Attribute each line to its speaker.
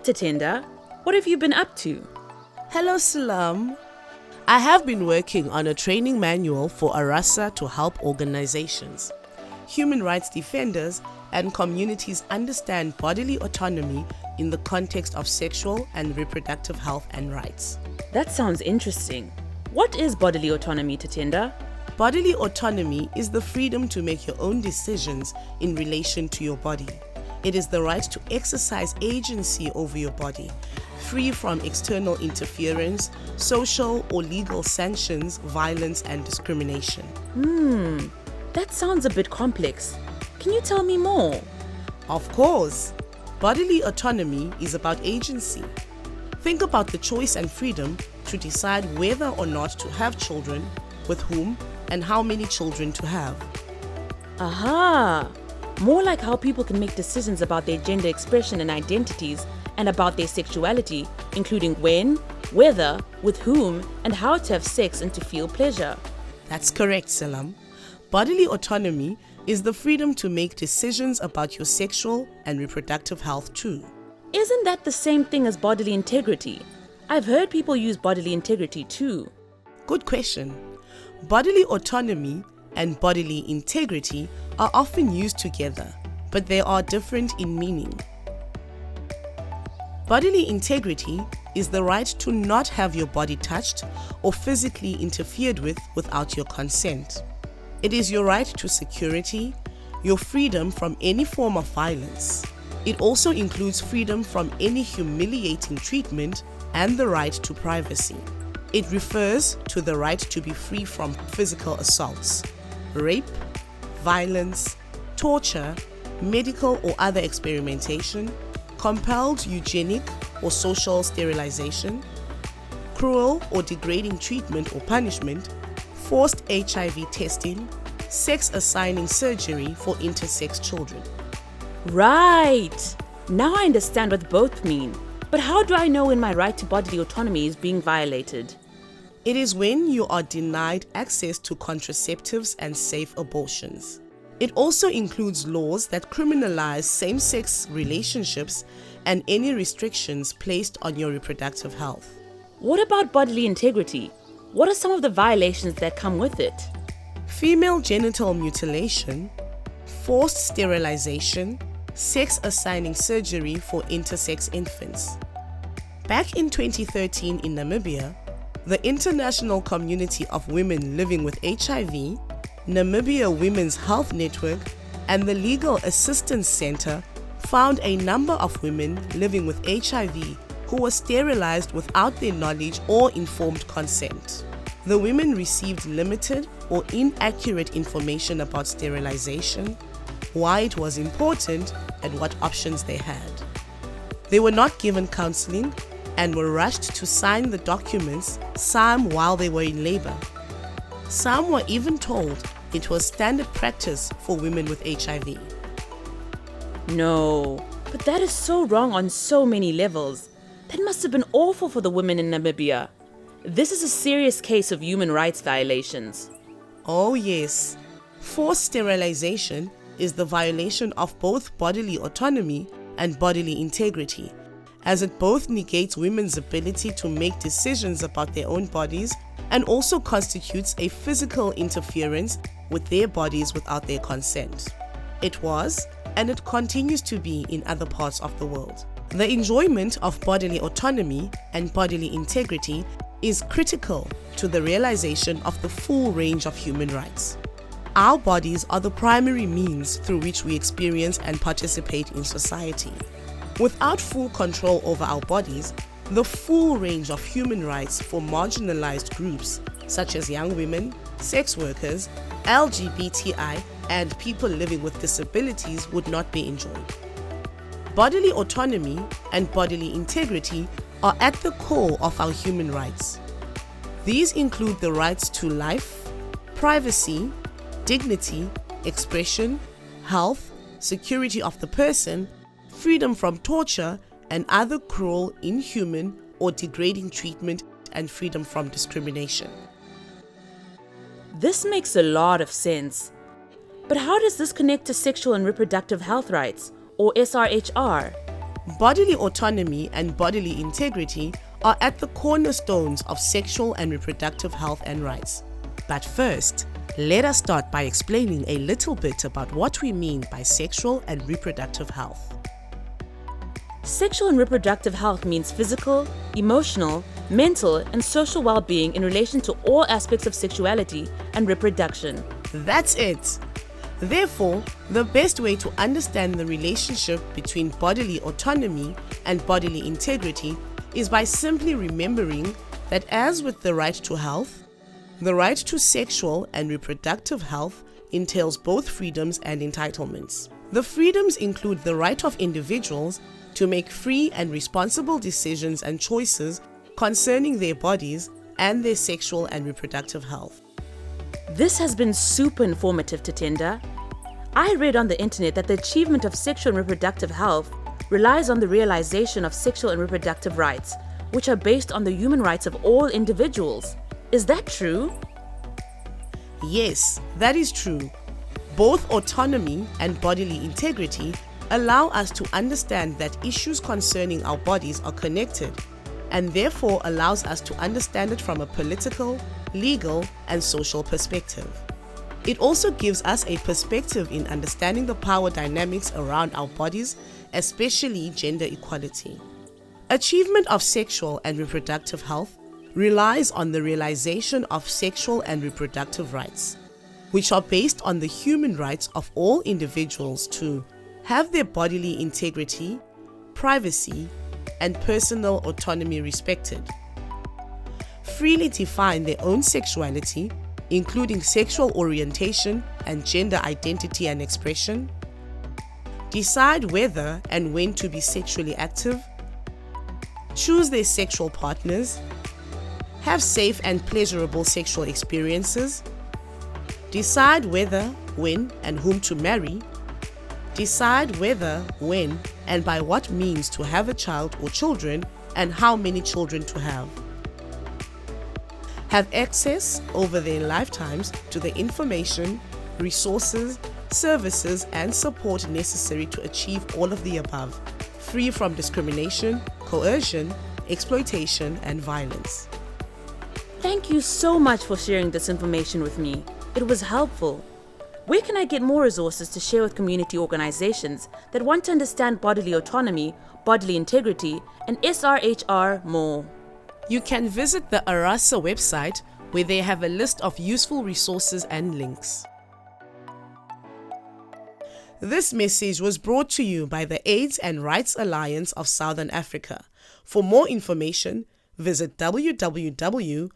Speaker 1: Tatenda. What have you been up to?
Speaker 2: Hello, Salam. I have been working on a training manual for ARASA to help organizations, human rights defenders, and communities understand bodily autonomy in the context of sexual and reproductive health and rights.
Speaker 1: That sounds interesting. What is bodily autonomy, Tatenda?
Speaker 2: Bodily autonomy is the freedom to make your own decisions in relation to your body. It is the right to exercise agency over your body, free from external interference, social or legal sanctions, violence, and discrimination.
Speaker 1: That sounds a bit complex. Can you tell me more?
Speaker 2: Of course. Bodily autonomy is about agency. Think about the choice and freedom to decide whether or not to have children, with whom, and how many children to have.
Speaker 1: Aha! More like how people can make decisions about their gender expression and identities and about their sexuality, including when, whether, with whom, and how to have sex and to feel pleasure.
Speaker 2: That's correct, Salam. Bodily autonomy is the freedom to make decisions about your sexual and reproductive health too.
Speaker 1: Isn't that the same thing as bodily integrity? I've heard people use bodily integrity too.
Speaker 2: Good question. Bodily autonomy and bodily integrity are often used together, but they are different in meaning. Bodily integrity is the right to not have your body touched or physically interfered with without your consent. It is your right to security, your freedom from any form of violence. It also includes freedom from any humiliating treatment and the right to privacy. It refers to the right to be free from physical assaults, rape, violence, torture, medical or other experimentation, compelled eugenic or social sterilization, cruel or degrading treatment or punishment, forced HIV testing, sex assigning surgery for intersex children.
Speaker 1: Right! Now I understand what both mean. But how do I know when my right to bodily autonomy is being violated?
Speaker 2: It is when you are denied access to contraceptives and safe abortions. It also includes laws that criminalize same-sex relationships and any restrictions placed on your reproductive health.
Speaker 1: What about bodily integrity? What are some of the violations that come with it?
Speaker 2: Female genital mutilation, forced sterilization, sex assigning surgery for intersex infants. Back in 2013 in Namibia, the International Community of Women Living with HIV, Namibia Women's Health Network, and the Legal Assistance Center found a number of women living with HIV who were sterilized without their knowledge or informed consent. The women received limited or inaccurate information about sterilization, why it was important, and what options they had. They were not given counseling and were rushed to sign the documents, some while they were in labor. Some were even told it was standard practice for women with HIV.
Speaker 1: No, but that is so wrong on so many levels. That must have been awful for the women in Namibia. This is a serious case of human rights violations.
Speaker 2: Oh yes, forced sterilization is the violation of both bodily autonomy and bodily integrity, as it both negates women's ability to make decisions about their own bodies and also constitutes a physical interference with their bodies without their consent. It was, and it continues to be in other parts of the world. The enjoyment of bodily autonomy and bodily integrity is critical to the realization of the full range of human rights. Our bodies are the primary means through which we experience and participate in society. Without full control over our bodies, the full range of human rights for marginalized groups such as young women, sex workers, LGBTI, and people living with disabilities would not be enjoyed. Bodily autonomy and bodily integrity are at the core of our human rights. These include the rights to life, privacy, dignity, expression, health, security of the person, freedom from torture and other cruel, inhuman, or degrading treatment, and freedom from discrimination.
Speaker 1: This makes a lot of sense. But how does this connect to sexual and reproductive health rights, or SRHR?
Speaker 2: Bodily autonomy and bodily integrity are at the cornerstones of sexual and reproductive health and rights. But first, let us start by explaining a little bit about what we mean by sexual and reproductive health.
Speaker 1: Sexual and reproductive health means physical, emotional, mental, and social well-being in relation to all aspects of sexuality and reproduction.
Speaker 2: That's it. Therefore, the best way to understand the relationship between bodily autonomy and bodily integrity is by simply remembering that, as with the right to health, the right to sexual and reproductive health entails both freedoms and entitlements. The freedoms include the right of individuals to make free and responsible decisions and choices concerning their bodies and their sexual and reproductive health.
Speaker 1: This has been super informative, Tatenda. I read on the internet that the achievement of sexual and reproductive health relies on the realization of sexual and reproductive rights, which are based on the human rights of all individuals. Is that true?
Speaker 2: Yes, that is true. Both autonomy and bodily integrity allow us to understand that issues concerning our bodies are connected, and therefore allows us to understand it from a political, legal, and social perspective. It also gives us a perspective in understanding the power dynamics around our bodies, especially gender equality. Achievement of sexual and reproductive health relies on the realization of sexual and reproductive rights, which are based on the human rights of all individuals to have their bodily integrity, privacy, and personal autonomy respected, freely define their own sexuality, including sexual orientation and gender identity and expression, decide whether and when to be sexually active, choose their sexual partners, have safe and pleasurable sexual experiences, decide whether, when, and whom to marry, decide whether, when, and by what means to have a child or children, and how many children to have access over their lifetimes to the information, resources, services, and support necessary to achieve all of the above, free from discrimination, coercion, exploitation, and violence.
Speaker 1: Thank you so much for sharing this information with me. It was helpful. Where can I get more resources to share with community organizations that want to understand bodily autonomy, bodily integrity, and SRHR more?
Speaker 2: You can visit the ARASA website, where they have a list of useful resources and links. This message was brought to you by the AIDS and Rights Alliance of Southern Africa. For more information, visit www.arasa.info.